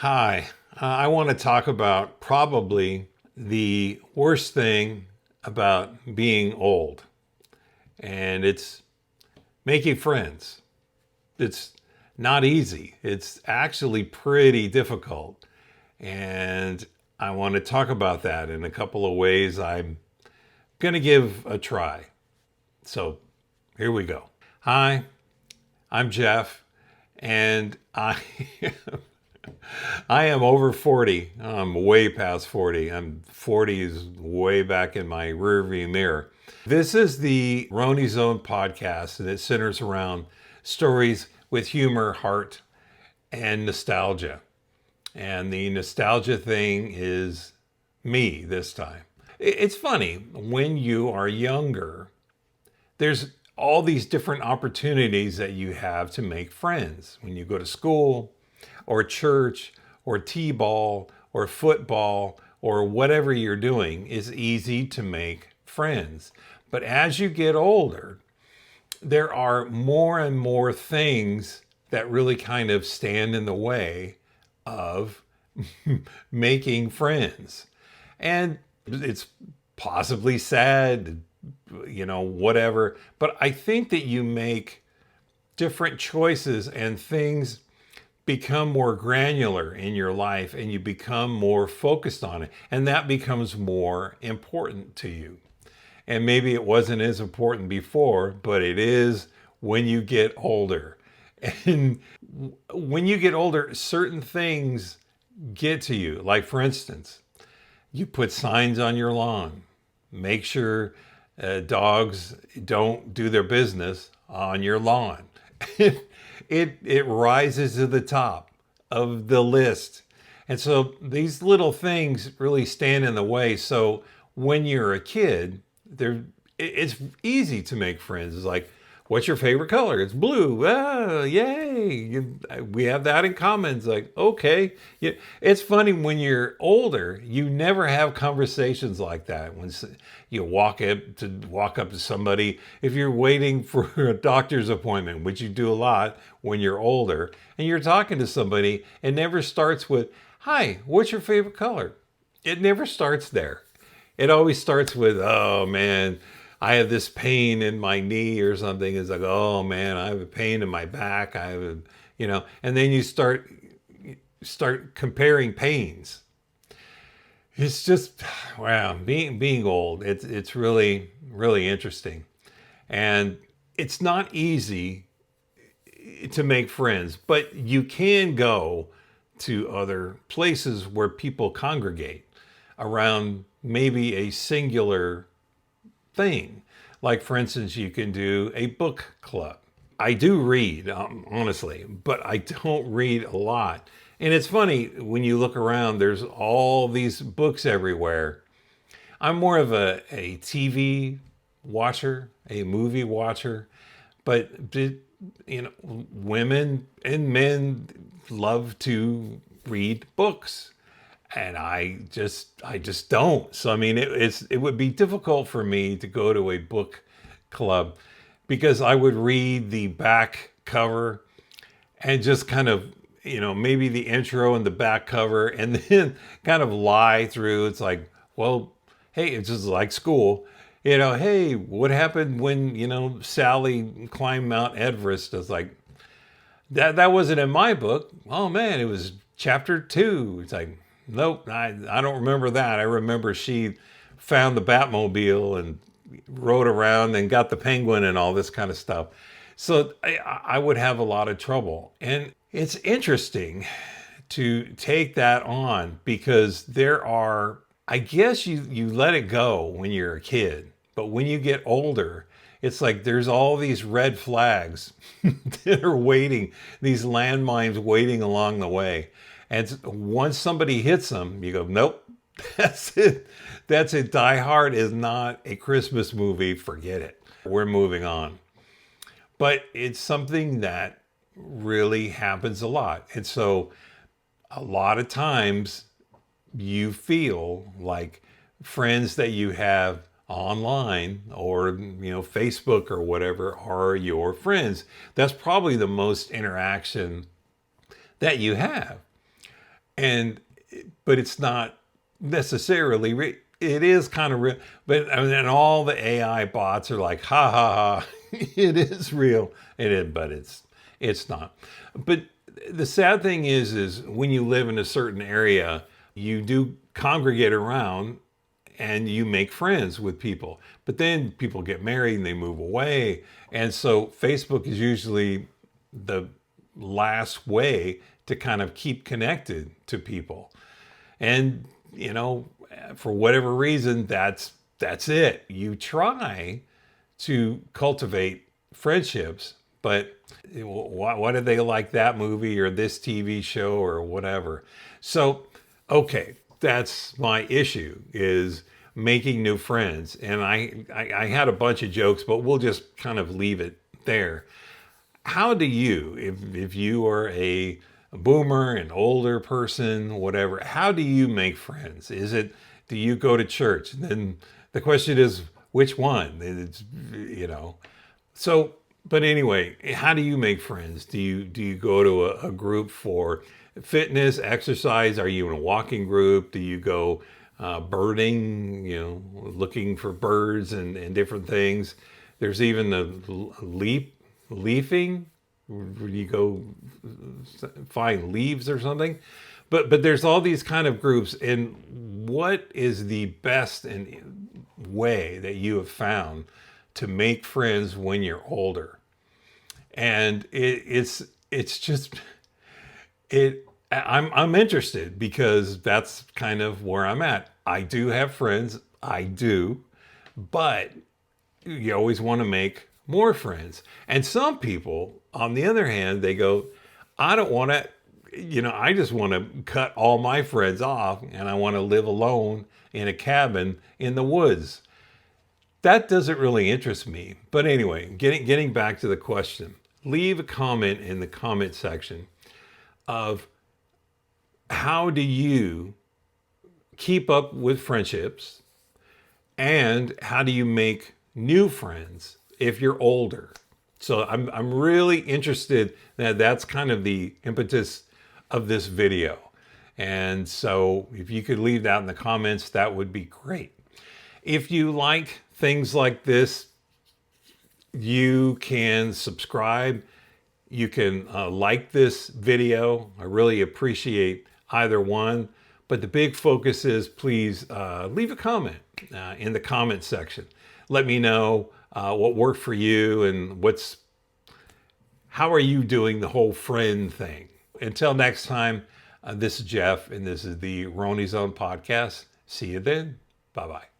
Hi, I want to talk about probably the worst thing about being old, and it's making friends. It's not easy, it's actually pretty difficult. And I want to talk about that in a couple of ways I'm going to give a try. So here we go. Hi, I'm Jeff, and I am over 40. I'm way past 40. 40 is way back in my rearview mirror. This is the RoneyZone Podcast, and it centers around stories with humor, heart, and nostalgia. And the nostalgia thing is me this time. It's funny, when you are younger, there's all these different opportunities that you have to make friends. When you go to school, or church, or t-ball, or football, or whatever you're doing, is easy to make friends. But as you get older, there are more and more things that really kind of stand in the way of making friends. And it's possibly sad, whatever. But I think that you make different choices and things become more granular in your life and you become more focused on it. And that becomes more important to you. And maybe it wasn't as important before, but it is when you get older. And when you get older, certain things get to you. Like, for instance, you put signs on your lawn. Make sure dogs don't do their business on your lawn. It rises to the top of the list. And so these little things really stand in the way. So when you're a kid, it's easy to make friends. It's like, what's your favorite color? It's blue. Oh, yay. We have that in common. It's like, okay. Yeah. It's funny, when you're older, you never have conversations like that. When you walk up to somebody, if you're waiting for a doctor's appointment, which you do a lot when you're older, and you're talking to somebody, it never starts with, hi, what's your favorite color? It never starts there. It always starts with, oh man, I have this pain in my knee or something. It's like, oh man, I have a pain in my back. I have and then you start comparing pains. It's just, wow, being old, it's really, really interesting. And it's not easy to make friends, but you can go to other places where people congregate around maybe a singular thing. Like, for instance, you can do a book club. I do read, honestly, but I don't read a lot. And it's funny, when you look around, there's all these books everywhere. I'm more of a TV watcher, a movie watcher, but women and men love to read books. And I just don't. So I mean, it would be difficult for me to go to a book club, because I would read the back cover and just kind of, maybe the intro and the back cover, and then kind of lie through. It's like, well, hey, it's just like school. Hey, what happened when, Sally climbed Mount Everest? It's like, that wasn't in my book. Oh man, it was chapter 2. It's like, nope, I don't remember that. I remember she found the Batmobile and rode around and got the penguin and all this kind of stuff. So I would have a lot of trouble. And it's interesting to take that on, because I guess you let it go when you're a kid, but when you get older, it's like there's all these red flags that are waiting, these landmines waiting along the way. And once somebody hits them, you go, nope, that's it. That's it. Die Hard is not a Christmas movie. Forget it. We're moving on. But it's something that really happens a lot. And so a lot of times you feel like friends that you have online or Facebook or whatever are your friends. That's probably the most interaction that you have. and but it's not necessarily it is kind of real, but I mean, and all the AI bots are like, ha ha ha, it is real. It is, but it's not. But the sad thing is when you live in a certain area, you do congregate around and you make friends with people. But then people get married and they move away. And so Facebook is usually the last way to kind of keep connected to people. And, for whatever reason, that's it. You try to cultivate friendships, but why do they like that movie or this TV show or whatever? So, okay, that's my issue, is making new friends. And I had a bunch of jokes, but we'll just kind of leave it there. How do you, if you are a boomer, an older person, whatever, how do you make friends? Do you go to church? Then the question is, which one? So, but anyway, how do you make friends? Do you go to a group for fitness, exercise? Are you in a walking group? Do you go birding, looking for birds and different things? There's even the leafing, where you go find leaves or something. But there's all these kind of groups. And what is the best way that you have found to make friends when you're older? And I'm interested, because that's kind of where I'm at. I do have friends, but you always want to make more friends. And some people, on the other hand, they go, I don't want to, I just want to cut all my friends off and I want to live alone in a cabin in the woods. That doesn't really interest me. But anyway, getting back to the question, leave a comment in the comment section of how do you keep up with friendships, and how do you make new friends if you're older? So I'm really interested. That's kind of the impetus of this video. And so if you could leave that in the comments, that would be great. If you like things like this, you can subscribe. You can like this video. I really appreciate either one. But the big focus is, please leave a comment in the comment section. Let me know what worked for you and how are you doing the whole friend thing. Until next time, this is Jeff, and this is the RoneyZone Podcast. See you then. Bye-bye.